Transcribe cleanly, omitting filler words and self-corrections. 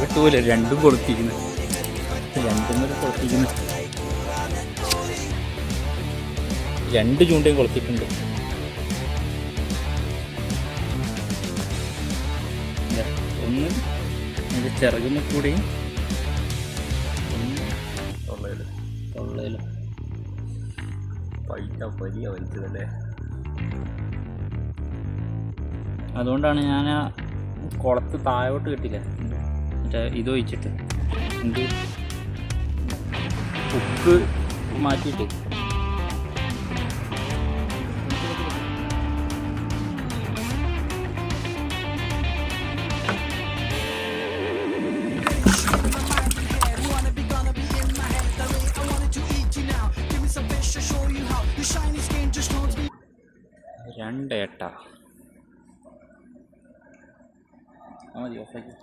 കിട്ടൂല, രണ്ടും കൊളുത്തിക്കുന്നു, രണ്ടും കൂടെ കൊളുത്തിക്കുന്നു. 2 ചൂണ്ടയും കൊളുത്തിട്ടുണ്ട്. ഒന്ന് അതിൻ്റെ ചിറകുമ്മ കൂടിയും ഒന്ന് തൊള്ളയിലും പരിയ വലിച്ചതല്ലേ. അതുകൊണ്ടാണ് ഞാൻ ആ കുളത്ത് താഴോട്ട് കെട്ടില്ല, മറ്റേ ഇത് ഒഴിച്ചിട്ട് എന്ത് ഉപ്പ് മാറ്റിയിട്ട്. രണ്ടേട്ട മതി ഓഫാക്കി.